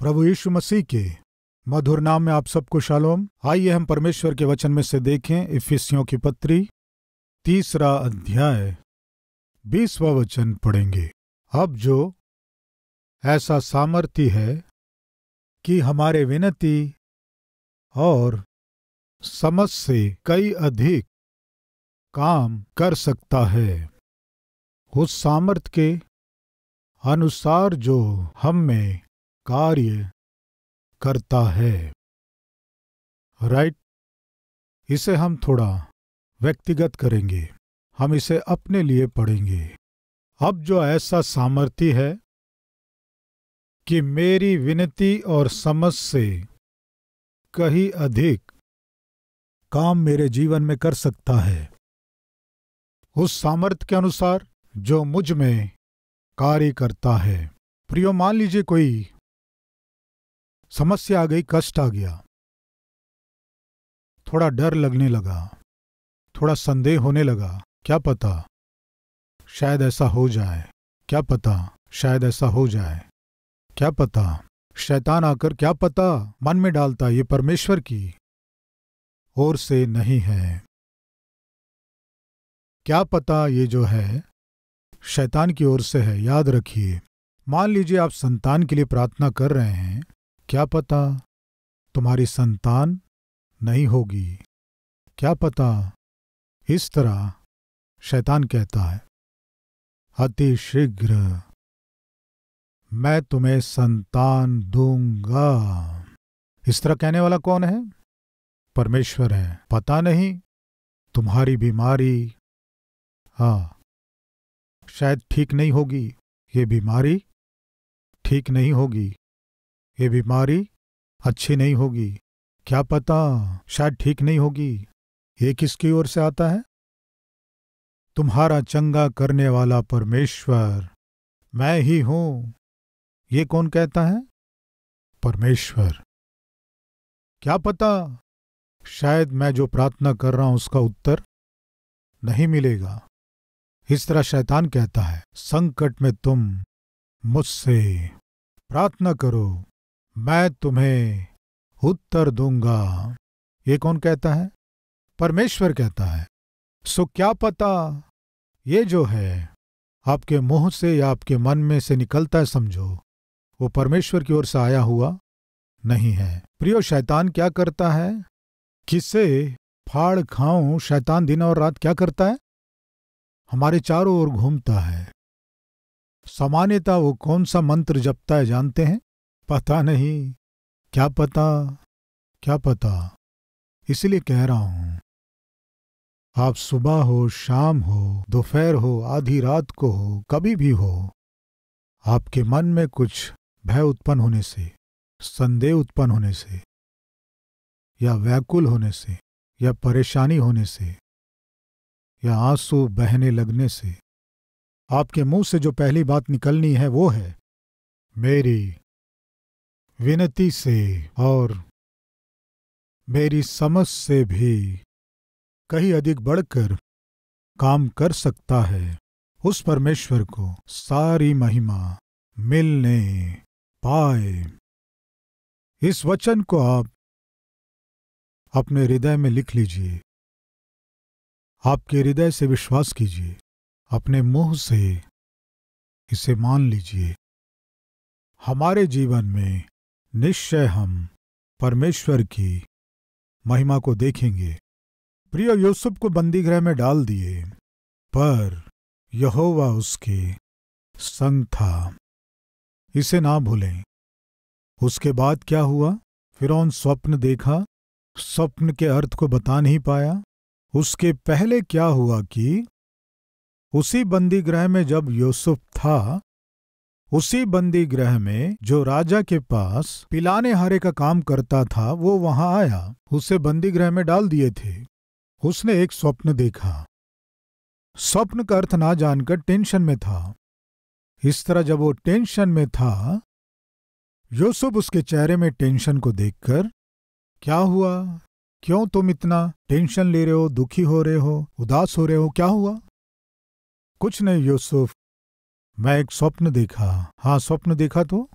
प्रभु यीशु मसीह के मधुर नाम में आप सबको शालोम। आइए हम परमेश्वर के वचन में से देखें इफिसियों की पत्री 3 अध्याय 20वां वचन पढ़ेंगे। अब जो ऐसा सामर्थ्य है कि हमारे विनती और समझ से कई अधिक काम कर सकता है, उस सामर्थ्य के अनुसार जो हम में कार्य करता है। राइट, इसे हम थोड़ा व्यक्तिगत करेंगे, हम इसे अपने लिए पढ़ेंगे। अब जो ऐसा सामर्थ्य है कि मेरी विनती और समझ से कहीं अधिक काम मेरे जीवन में कर सकता है, उस सामर्थ्य के अनुसार जो मुझ में कार्य करता है। प्रियो, मान लीजिए कोई समस्या आ गई, कष्ट आ गया, थोड़ा डर लगने लगा, थोड़ा संदेह होने लगा, क्या पता शायद ऐसा हो जाए, क्या पता शायद ऐसा हो जाए, क्या पता। शैतान आकर क्या पता मन में डालता, ये परमेश्वर की ओर से नहीं है। क्या पता ये जो है शैतान की ओर से है। याद रखिए, मान लीजिए आप संतान के लिए प्रार्थना कर रहे हैं, क्या पता तुम्हारी संतान नहीं होगी, क्या पता। इस तरह शैतान कहता है, अति शीघ्र मैं तुम्हें संतान दूंगा। इस तरह कहने वाला कौन है? परमेश्वर है। पता नहीं तुम्हारी बीमारी शायद ठीक नहीं होगी, ये बीमारी ठीक नहीं होगी, ये बीमारी अच्छी नहीं होगी, क्या पता शायद ठीक नहीं होगी। ये किसकी ओर से आता है? तुम्हारा चंगा करने वाला परमेश्वर मैं ही हूं। ये कौन कहता है? परमेश्वर। क्या पता शायद मैं जो प्रार्थना कर रहा हूं उसका उत्तर नहीं मिलेगा। इस तरह शैतान कहता है, संकट में तुम मुझसे प्रार्थना करो, मैं तुम्हें उत्तर दूंगा। ये कौन कहता है? परमेश्वर कहता है। सो क्या पता ये जो है आपके मुंह से या आपके मन में से निकलता है, समझो वो परमेश्वर की ओर से आया हुआ नहीं है। प्रियो, शैतान क्या करता है? किसे फाड़ खाऊं, शैतान दिन और रात क्या करता है? हमारे चारों ओर घूमता है। सामान्यतः वो कौन सा मंत्र जपता है जानते हैं? पता नहीं, क्या पता, क्या पता। इसलिए कह रहा हूं, आप सुबह हो, शाम हो, दोपहर हो, आधी रात को हो, कभी भी हो, आपके मन में कुछ भय उत्पन्न होने से, संदेह उत्पन्न होने से, या व्याकुल होने से, या परेशानी होने से, या आंसू बहने लगने से, आपके मुंह से जो पहली बात निकलनी है वो है, मेरी विनती से और मेरी समझ से भी कहीं अधिक बढ़कर काम कर सकता है, उस परमेश्वर को सारी महिमा मिलने पाए। इस वचन को आप अपने हृदय में लिख लीजिए, आपके हृदय से विश्वास कीजिए, अपने मुंह से इसे मान लीजिए। हमारे जीवन में निश्चय हम परमेश्वर की महिमा को देखेंगे। प्रिय, यूसुफ को बंदीगृह में डाल दिए, पर यहोवा उसके संग था, इसे ना भूलें। उसके बाद क्या हुआ? फिरौन स्वप्न देखा, स्वप्न के अर्थ को बता नहीं पाया। उसके पहले क्या हुआ कि उसी बंदीगृह में जब यूसुफ था, उसी बंदीगृह में जो राजा के पास पिलाने हारे का काम करता था वो वहां आया, उसे बंदीगृह में डाल दिए थे। उसने एक स्वप्न देखा, स्वप्न का अर्थ ना जानकर टेंशन में था। इस तरह जब वो टेंशन में था, यूसुफ उसके चेहरे में टेंशन को देखकर, क्या हुआ, क्यों तुम इतना टेंशन ले रहे हो, दुखी हो रहे हो, उदास हो रहे हो, क्या हुआ? कुछ नहीं यूसुफ, मैं एक स्वप्न देखा। हाँ, स्वप्न देखा तो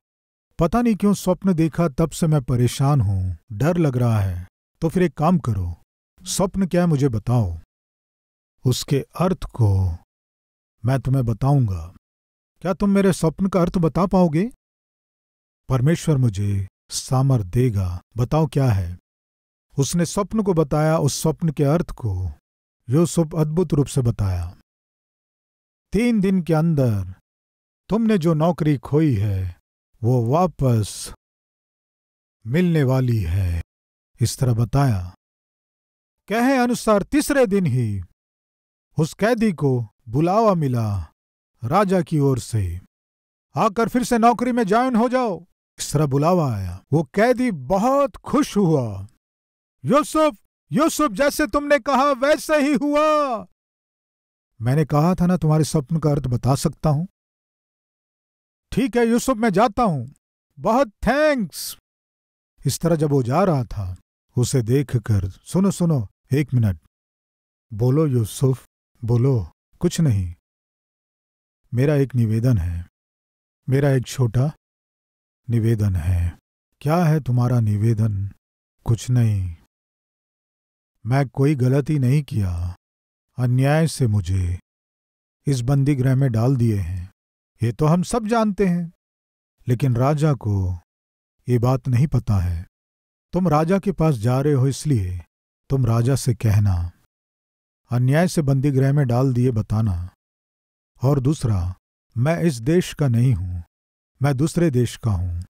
पता नहीं क्यों स्वप्न देखा, तब से मैं परेशान हूं, डर लग रहा है। तो फिर एक काम करो, स्वप्न क्या है मुझे बताओ, उसके अर्थ को मैं तुम्हें बताऊंगा। क्या तुम मेरे स्वप्न का अर्थ बता पाओगे? परमेश्वर मुझे सामर्थ देगा। बताओ क्या है। उसने स्वप्न को बताया। उस स्वप्न के अर्थ को यूसुफ अद्भुत रूप से बताया। 3 दिन के अंदर तुमने जो नौकरी खोई है वो वापस मिलने वाली है, इस तरह बताया। कहे अनुसार तीसरे दिन ही उस कैदी को बुलावा मिला राजा की ओर से, आकर फिर से नौकरी में ज्वाइन हो जाओ, इस तरह बुलावा आया। वो कैदी बहुत खुश हुआ। यूसुफ, यूसुफ, जैसे तुमने कहा वैसे ही हुआ। मैंने कहा था ना तुम्हारे स्वप्न का अर्थ बता सकता हूं। ठीक है यूसुफ, मैं जाता हूं, बहुत थैंक्स। इस तरह जब वो जा रहा था, उसे देखकर, सुनो सुनो 1 मिनट, बोलो यूसुफ, बोलो। कुछ नहीं, मेरा एक निवेदन है, मेरा एक छोटा निवेदन है। क्या है तुम्हारा निवेदन? कुछ नहीं, मैं कोई गलती नहीं किया। अन्याय से मुझे इस बंदी गृह में डाल दिए हैं, ये तो हम सब जानते हैं, लेकिन राजा को ये बात नहीं पता है। तुम राजा के पास जा रहे हो, इसलिए तुम राजा से कहना अन्याय से बंदी गृह में डाल दिए, बताना। और दूसरा, मैं इस देश का नहीं हूं, मैं दूसरे देश का हूं।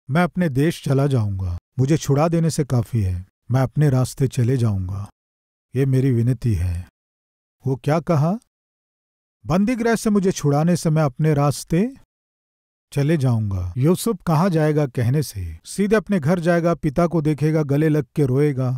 मैं अपने देश चला जाऊंगा, मुझे छुड़ा देने से काफी है, मैं अपने रास्ते चले जाऊंगा, ये मेरी विनती है। वो क्या कहा? बंदी गृह से मुझे छुड़ाने से मैं अपने रास्ते चले जाऊंगा। यूसुफ कहाँ जाएगा कहने से सीधे अपने घर जाएगा, पिता को देखेगा, गले लग के रोएगा।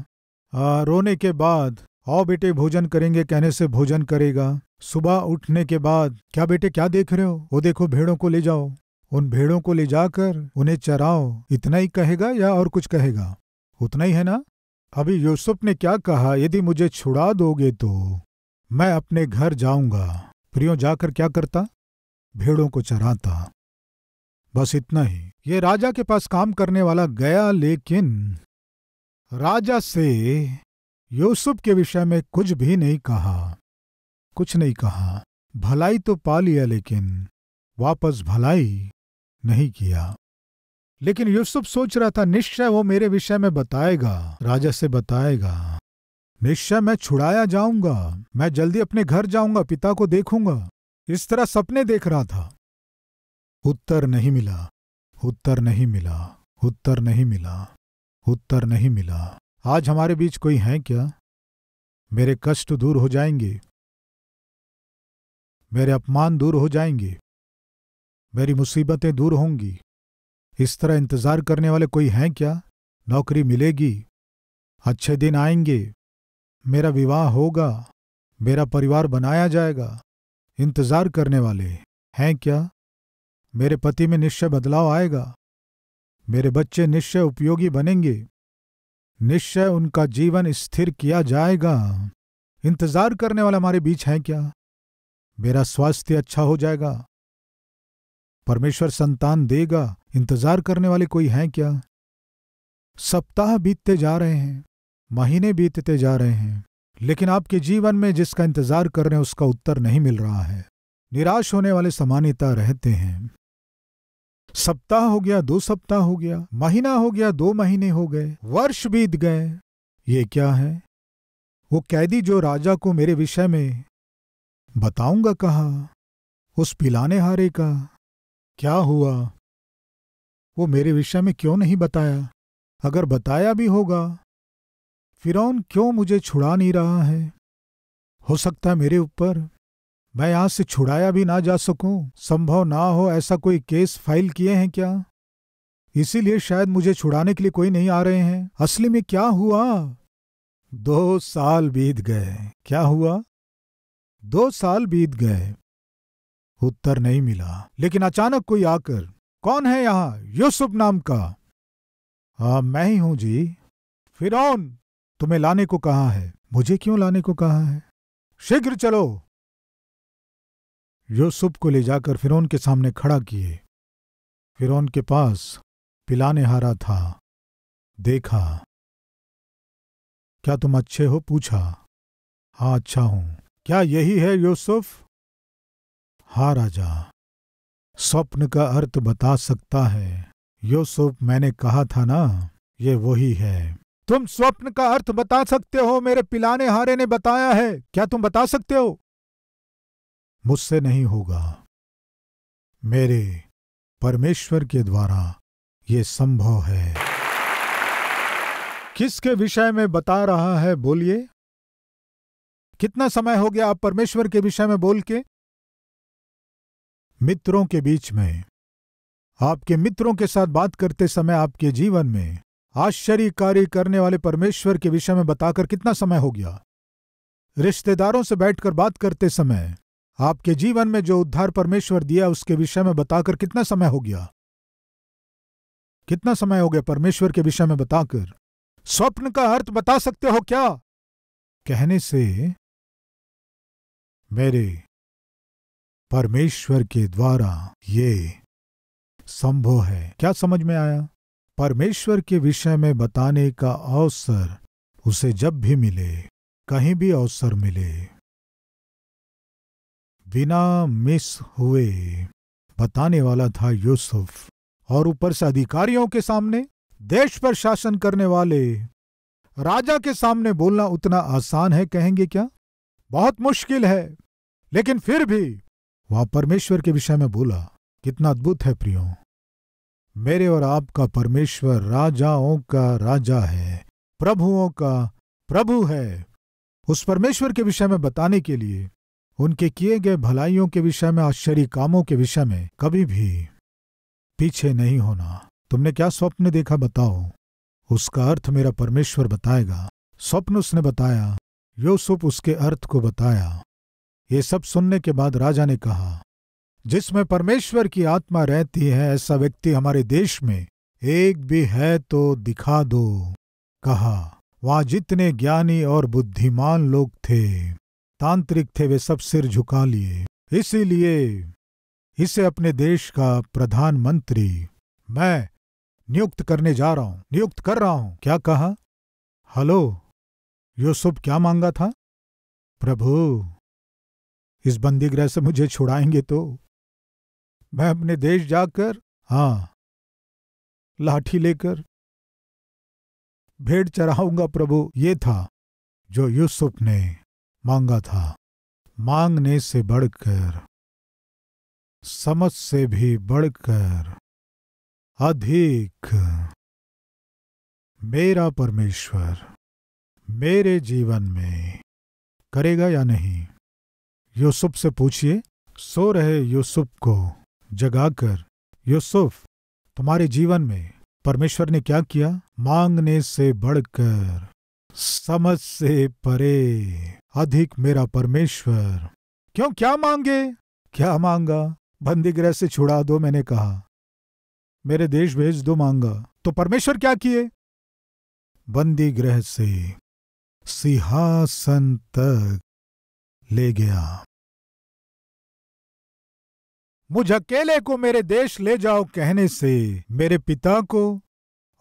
रोने के बाद आओ बेटे भोजन करेंगे कहने से भोजन करेगा। सुबह उठने के बाद, क्या बेटे क्या देख रहे हो? वो देखो भेड़ों को ले जाओ, उन भेड़ों को ले जाकर उन्हें चराओ। इतना ही कहेगा या और कुछ कहेगा? उतना ही है ना? अभी यूसुफ ने क्या कहा? यदि मुझे छुड़ा दोगे तो मैं अपने घर जाऊंगा। प्रियो जाकर क्या करता? भेड़ों को चराता। बस इतना ही। ये राजा के पास काम करने वाला गया, लेकिन राजा से यूसुफ के विषय में कुछ भी नहीं कहा, कुछ नहीं कहा। भलाई तो पा लिया, लेकिन वापस भलाई नहीं किया। लेकिन यूसुफ सोच रहा था निश्चय वो मेरे विषय में बताएगा, राजा से बताएगा, निश्चय मैं छुड़ाया जाऊंगा, मैं जल्दी अपने घर जाऊंगा, पिता को देखूंगा। इस तरह सपने देख रहा था। उत्तर नहीं मिला, उत्तर नहीं मिला, उत्तर नहीं मिला, उत्तर नहीं मिला। आज हमारे बीच कोई है क्या? मेरे कष्ट दूर हो जाएंगे, मेरे अपमान दूर हो जाएंगे, मेरी मुसीबतें दूर होंगी। इस तरह इंतजार करने वाले कोई हैं क्या? नौकरी मिलेगी, अच्छे दिन आएंगे, मेरा विवाह होगा, मेरा परिवार बनाया जाएगा। इंतजार करने वाले हैं क्या? मेरे पति में निश्चय बदलाव आएगा, मेरे बच्चे निश्चय उपयोगी बनेंगे, निश्चय उनका जीवन स्थिर किया जाएगा। इंतजार करने वाला हमारे बीच है क्या? मेरा स्वास्थ्य अच्छा हो जाएगा, परमेश्वर संतान देगा। इंतजार करने वाले कोई हैं क्या? सप्ताह बीतते जा रहे हैं, महीने बीतते जा रहे हैं, लेकिन आपके जीवन में जिसका इंतजार कर रहे हैं उसका उत्तर नहीं मिल रहा है। निराश होने वाले सामान्यतः रहते हैं। सप्ताह हो गया, 2 सप्ताह हो गया, महीना हो गया, 2 महीने हो गए, वर्ष बीत गए। ये क्या है? वो कैदी जो राजा को मेरे विषय में बताऊंगा कहा, उस पिलाने हारे का क्या हुआ? वो मेरे विषय में क्यों नहीं बताया? अगर बताया भी होगा, फिरौन क्यों मुझे छुड़ा नहीं रहा है? हो सकता है मेरे ऊपर मैं यहां से छुड़ाया भी ना जा सकूं, संभव ना हो ऐसा कोई केस फाइल किए हैं क्या? इसीलिए शायद मुझे छुड़ाने के लिए कोई नहीं आ रहे हैं। असली में क्या हुआ? 2 साल बीत गए। क्या हुआ? 2 साल बीत गए, उत्तर नहीं मिला। लेकिन अचानक कोई आकर, कौन है यहां? यूसुफ नाम का। मैं ही हूं जी। फिरौन तुम्हें लाने को कहा है। मुझे क्यों लाने को कहा है? शीघ्र चलो। यूसुफ को ले जाकर फिरौन के सामने खड़ा किए। फिरौन के पास पिलानेहारा था। देखा। क्या तुम अच्छे हो? पूछा। हाँ, अच्छा हूं। क्या यही है यूसुफ? हाँ राजा। स्वप्न का अर्थ बता सकता है? यूसुफ, मैंने कहा था ना, ये वही है। तुम स्वप्न का अर्थ बता सकते हो? मेरे पिलानेहारे ने बताया है। क्या तुम बता सकते हो? मुझसे नहीं होगा। मेरे परमेश्वर के द्वारा ये संभव है। किसके विषय में बता रहा है? बोलिए। कितना समय हो गया आप परमेश्वर के विषय में बोल के? मित्रों के बीच में, आपके मित्रों के साथ बात करते समय आपके जीवन में आश्चर्य कार्य करने वाले परमेश्वर के विषय में बताकर कितना समय हो गया? रिश्तेदारों से बैठकर बात करते समय आपके जीवन में जो उद्धार परमेश्वर दिया उसके विषय में बताकर कितना समय हो गया? कितना समय हो गया परमेश्वर के विषय में बताकर? स्वप्न का अर्थ बता सकते हो क्या? कहने से मेरे परमेश्वर के द्वारा ये संभव है। क्या समझ में आया? परमेश्वर के विषय में बताने का अवसर उसे जब भी मिले, कहीं भी अवसर मिले, बिना मिस हुए बताने वाला था यूसुफ। और ऊपर से अधिकारियों के सामने, देश पर शासन करने वाले राजा के सामने बोलना उतना आसान है कहेंगे क्या? बहुत मुश्किल है। लेकिन फिर भी वह परमेश्वर के विषय में बोला। कितना अद्भुत है प्रियो। मेरे और आपका परमेश्वर राजाओं का राजा है, प्रभुओं का प्रभु है। उस परमेश्वर के विषय में बताने के लिए, उनके किए गए भलाइयों के विषय में, आश्चर्य कामों के विषय में कभी भी पीछे नहीं होना। तुमने क्या स्वप्न देखा बताओ? उसका अर्थ मेरा परमेश्वर बताएगा। स्वप्न उसने बताया, यूसुफ उसके अर्थ को बताया। ये सब सुनने के बाद राजा ने कहा, जिसमें परमेश्वर की आत्मा रहती है ऐसा व्यक्ति हमारे देश में एक भी है तो दिखा दो। कहा, वहां जितने ज्ञानी और बुद्धिमान लोग थे, तांत्रिक थे, वे सब सिर झुका लिए। इसीलिए इसे अपने देश का प्रधानमंत्री मैं नियुक्त करने जा रहा हूं, नियुक्त कर रहा हूं। क्या कहा? हेलो, यूसुफ क्या मांगा था? प्रभु, इस बंदीगृह से मुझे छुड़ाएंगे तो मैं अपने देश जाकर, हाँ, लाठी लेकर भेड़ चराऊंगा प्रभु। ये था जो यूसुफ ने मांगा था। मांगने से बढ़कर, समझ से भी बढ़कर अधिक मेरा परमेश्वर मेरे जीवन में करेगा या नहीं? यूसुफ से पूछिए। सो रहे यूसुफ को जगाकर, यूसुफ, तुम्हारे जीवन में परमेश्वर ने क्या किया? मांगने से बढ़कर, समझ से परे अधिक मेरा परमेश्वर। क्यों? क्या मांगे? क्या मांगा? बंदीगृह से छुड़ा दो, मैंने कहा। मेरे देश भेज दो, मांगा। तो परमेश्वर क्या किए? बंदीगृह से सिंहासन तक ले गया। मुझ अकेले को मेरे देश ले जाओ कहने से मेरे पिता को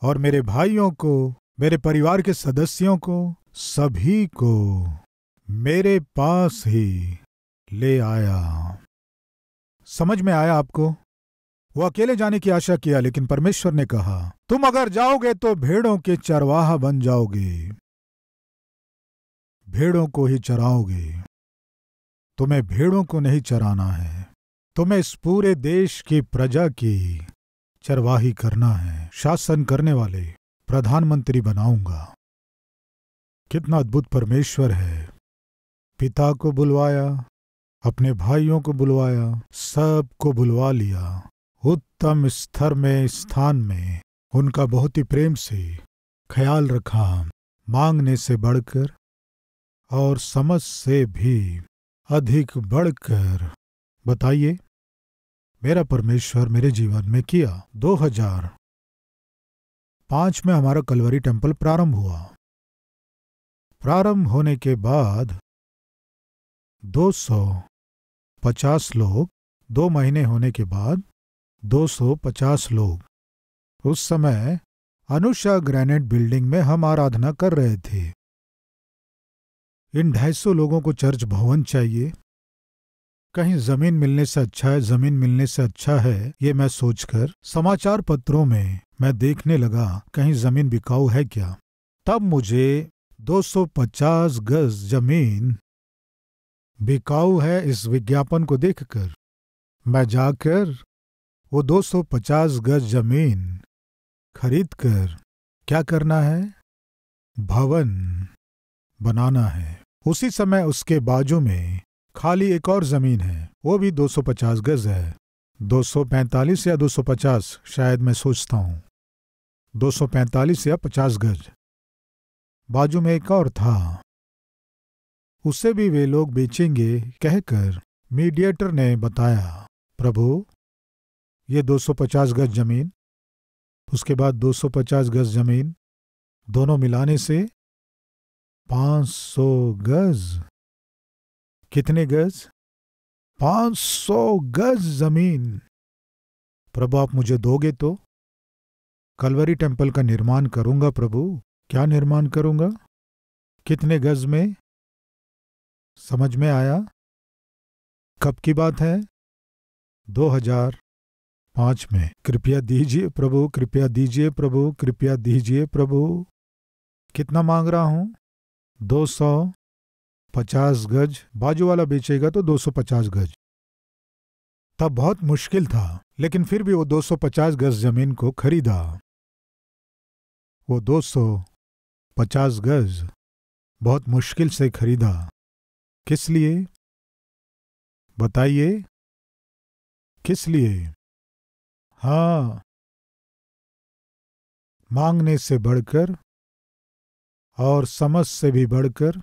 और मेरे भाइयों को, मेरे परिवार के सदस्यों को, सभी को मेरे पास ही ले आया। समझ में आया आपको? वो अकेले जाने की आशा किया, लेकिन परमेश्वर ने कहा, तुम अगर जाओगे तो भेड़ों के चरवाहा बन जाओगे, भेड़ों को ही चराओगे। तुम्हें भेड़ों को नहीं चराना है, तुम्हें इस पूरे देश की प्रजा की चरवाही करना है। शासन करने वाले प्रधानमंत्री बनाऊंगा। कितना अद्भुत परमेश्वर है। पिता को बुलवाया, अपने भाइयों को बुलवाया, सबको बुलवा लिया। उत्तम स्तर में, स्थान में उनका बहुत ही प्रेम से ख्याल रखा। मांगने से बढ़कर और समझ से भी अधिक बढ़कर। बताइए, मेरा परमेश्वर मेरे जीवन में किया। 2005 में हमारा कलवरी टेम्पल प्रारंभ हुआ। प्रारंभ होने के बाद 250 लोग, 2 महीने होने के बाद 250 लोग। उस समय अनुषा ग्रेनाइट बिल्डिंग में हम आराधना कर रहे थे। इन 250 लोगों को चर्च भवन चाहिए। कहीं जमीन मिलने से अच्छा है, जमीन मिलने से अच्छा है, ये मैं सोचकर समाचार पत्रों में मैं देखने लगा कहीं जमीन बिकाऊ है क्या। तब मुझे 250 गज जमीन बिकाऊ है इस विज्ञापन को देखकर मैं जाकर वो 250 गज जमीन खरीदकर क्या करना है, भवन बनाना है। उसी समय उसके बाजू में खाली एक और जमीन है, वो भी 250 गज है। 245 या 250 शायद, मैं सोचता हूं 245 या 50 गज। बाजू में एक और था, उसे भी वे लोग बेचेंगे कहकर मीडिएटर ने बताया, प्रभु ये 250 गज जमीन, उसके बाद 250 गज जमीन, दोनों मिलाने से 500 गज। कितने गज? 500 गज जमीन। प्रभु आप मुझे दोगे तो कलवरी टेम्पल का निर्माण करूंगा। प्रभु क्या निर्माण करूंगा? कितने गज में? समझ में आया? कब की बात है? 2005 में। कृपया दीजिए प्रभु, कृपया दीजिए प्रभु, कृपया दीजिए प्रभु। कितना मांग रहा हूं? 250 गज। बाजू वाला बेचेगा तो 250 गज। तब बहुत मुश्किल था, लेकिन फिर भी वो 250 गज जमीन को खरीदा। वो 250 गज बहुत मुश्किल से खरीदा। किस लिए बताइए? किस लिए? हाँ, मांगने से बढ़कर और समझ से भी बढ़कर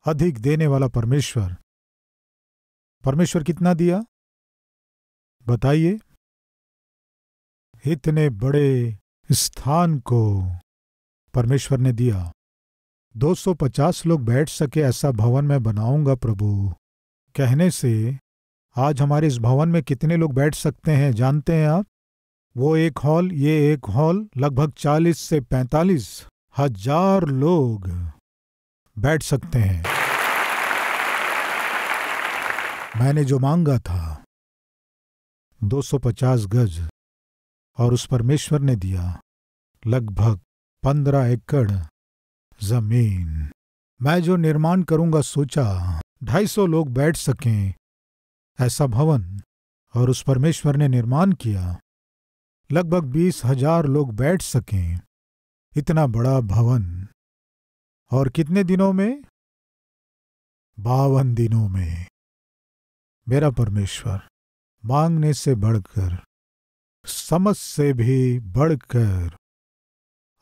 अधिक देने वाला परमेश्वर। परमेश्वर कितना दिया बताइए? इतने बड़े स्थान को परमेश्वर ने दिया। 250 लोग बैठ सके ऐसा भवन मैं बनाऊंगा प्रभु कहने से आज हमारे इस भवन में कितने लोग बैठ सकते हैं जानते हैं आप? वो एक हॉल, ये एक हॉल, लगभग 40 से 45 हजार लोग बैठ सकते हैं। मैंने जो मांगा था 250 गज और उस परमेश्वर ने दिया लगभग 15 एकड़ जमीन। मैं जो निर्माण करूंगा सोचा 250 लोग बैठ सकें ऐसा भवन, और उस परमेश्वर ने निर्माण किया लगभग 20,000 लोग बैठ सकें इतना बड़ा भवन। और कितने दिनों में? 52 दिनों में। मेरा परमेश्वर मांगने से बढ़कर, समझ से भी बढ़कर,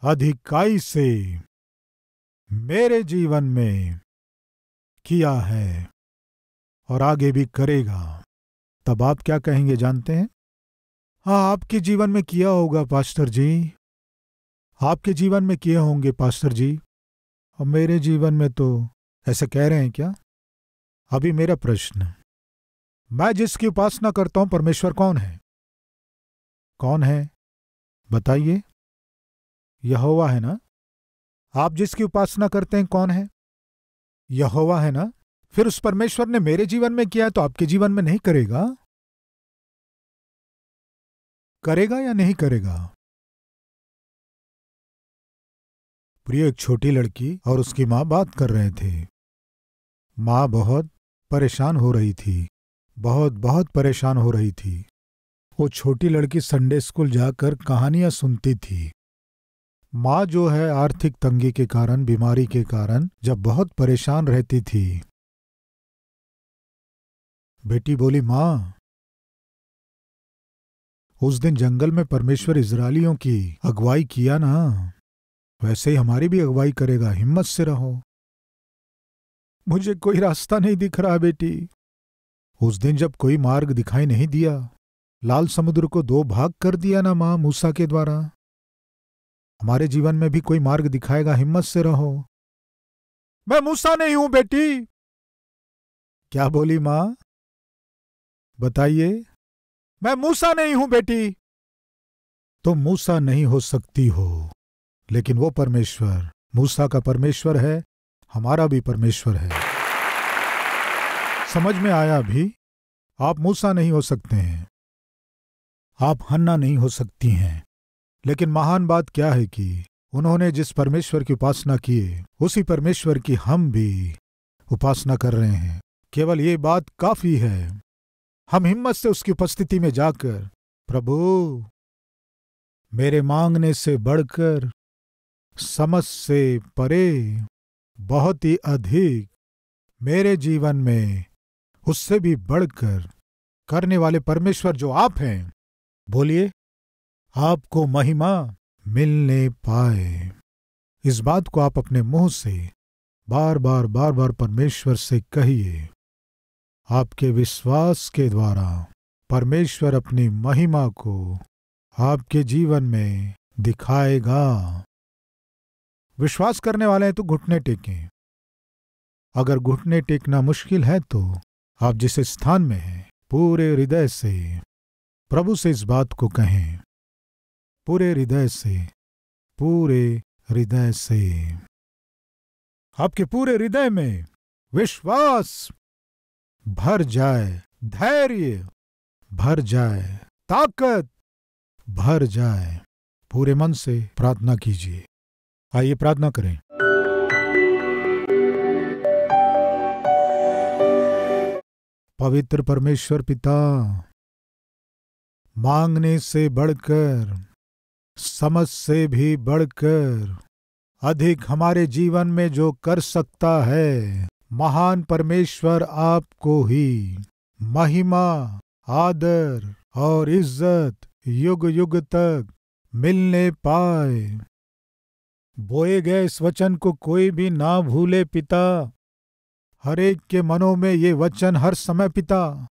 अधिकाई से मेरे जीवन में किया है और आगे भी करेगा। तब आप क्या कहेंगे जानते हैं? हाँ, आपके जीवन में किया होगा पास्टर जी, आपके जीवन में किए होंगे पास्टर जी, और मेरे जीवन में तो ऐसे कह रहे हैं क्या? अभी मेरा प्रश्न, मैं जिसकी उपासना करता हूं परमेश्वर कौन है? कौन है बताइए? यहोवा है ना? आप जिसकी उपासना करते हैं कौन है? यहोवा है ना? फिर उस परमेश्वर ने मेरे जीवन में किया है तो आपके जीवन में नहीं करेगा? करेगा या नहीं करेगा? प्रिय, एक छोटी लड़की और उसकी मां बात कर रहे थे। मां बहुत परेशान हो रही थी, बहुत बहुत परेशान हो रही थी। वो छोटी लड़की संडे स्कूल जाकर कहानियां सुनती थी। मां जो है आर्थिक तंगी के कारण, बीमारी के कारण जब बहुत परेशान रहती थी, बेटी बोली, मां उस दिन जंगल में परमेश्वर इजरायलियों की अगुवाई किया ना, वैसे ही हमारी भी अगुवाई करेगा, हिम्मत से रहो। मुझे कोई रास्ता नहीं दिख रहा बेटी। उस दिन जब कोई मार्ग दिखाई नहीं दिया, लाल समुद्र को 2 भाग कर दिया ना मां मूसा के द्वारा, हमारे जीवन में भी कोई मार्ग दिखाएगा, हिम्मत से रहो। मैं मूसा नहीं हूं बेटी। क्या बोली मां बताइए? मैं मूसा नहीं हूं बेटी। तुम मूसा नहीं हो सकती हो, लेकिन वो परमेश्वर मूसा का परमेश्वर है, हमारा भी परमेश्वर है। समझ में आया अभी? आप मूसा नहीं हो सकते हैं, आप हन्ना नहीं हो सकती हैं, लेकिन महान बात क्या है कि उन्होंने जिस परमेश्वर की उपासना की, उसी परमेश्वर की हम भी उपासना कर रहे हैं। केवल ये बात काफी है, हम हिम्मत से उसकी उपस्थिति में जाकर, प्रभु मेरे मांगने से बढ़कर, समझ से परे, बहुत ही अधिक मेरे जीवन में उससे भी बढ़कर करने वाले परमेश्वर जो आप हैं, बोलिए, आपको महिमा मिलने पाए। इस बात को आप अपने मुंह से बार बार परमेश्वर से कहिए। आपके विश्वास के द्वारा परमेश्वर अपनी महिमा को आपके जीवन में दिखाएगा। विश्वास करने वाले हैं तो घुटने टेकें। अगर घुटने टेकना मुश्किल है तो आप जिस स्थान में हैं, पूरे हृदय से प्रभु से इस बात को कहें, पूरे हृदय से, पूरे हृदय से। आपके पूरे हृदय में विश्वास भर जाए, धैर्य भर जाए, ताकत भर जाए। पूरे मन से प्रार्थना कीजिए। आइए प्रार्थना करें। पवित्र परमेश्वर पिता, मांगने से बढ़कर, समझ से भी बढ़कर अधिक हमारे जीवन में जो कर सकता है, महान परमेश्वर आपको ही महिमा, आदर और इज्जत युग युग तक मिलने पाए। बोए गए इस वचन को कोई भी ना भूले पिता। हर एक के मनों में ये वचन हर समय पिता,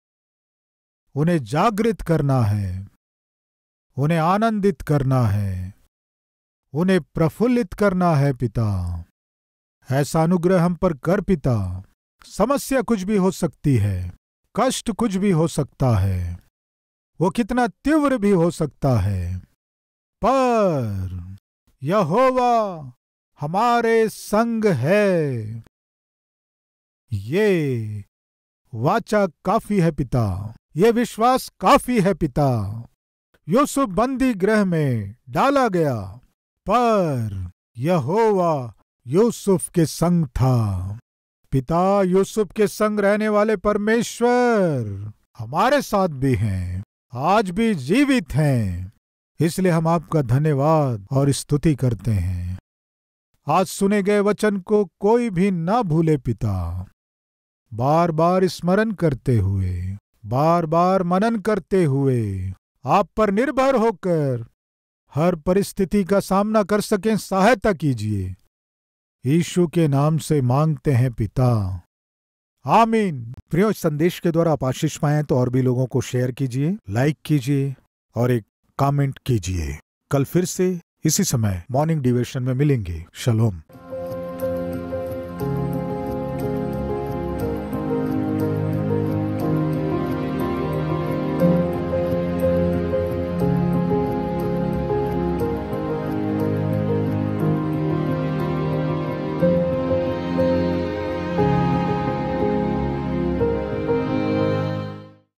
उन्हें जागृत करना है, उन्हें आनंदित करना है, उन्हें प्रफुल्लित करना है पिता। ऐसा अनुग्रह हम पर कर पिता। समस्या कुछ भी हो सकती है, कष्ट कुछ भी हो सकता है, वो कितना तीव्र भी हो सकता है, पर यहोवा हमारे संग है। ये वाचा काफी है पिता, ये विश्वास काफी है पिता। यूसुफ बंदी गृह में डाला गया, पर यहोवा यूसुफ के संग था। पिता, यूसुफ के संग रहने वाले परमेश्वर हमारे साथ भी हैं, आज भी जीवित हैं। इसलिए हम आपका धन्यवाद और स्तुति करते हैं। आज सुने गए वचन को कोई भी ना भूले पिता। बार बार स्मरण करते हुए, बार बार मनन करते हुए, आप पर निर्भर होकर हर परिस्थिति का सामना कर सकें, सहायता कीजिए। यीशु के नाम से मांगते हैं पिता, आमीन। प्रियो, संदेश के द्वारा आप आशीष पाएं तो और भी लोगों को शेयर कीजिए, लाइक कीजिए और एक कमेंट कीजिए। कल फिर से इसी समय मॉर्निंग डिवोशन में मिलेंगे। शलोम।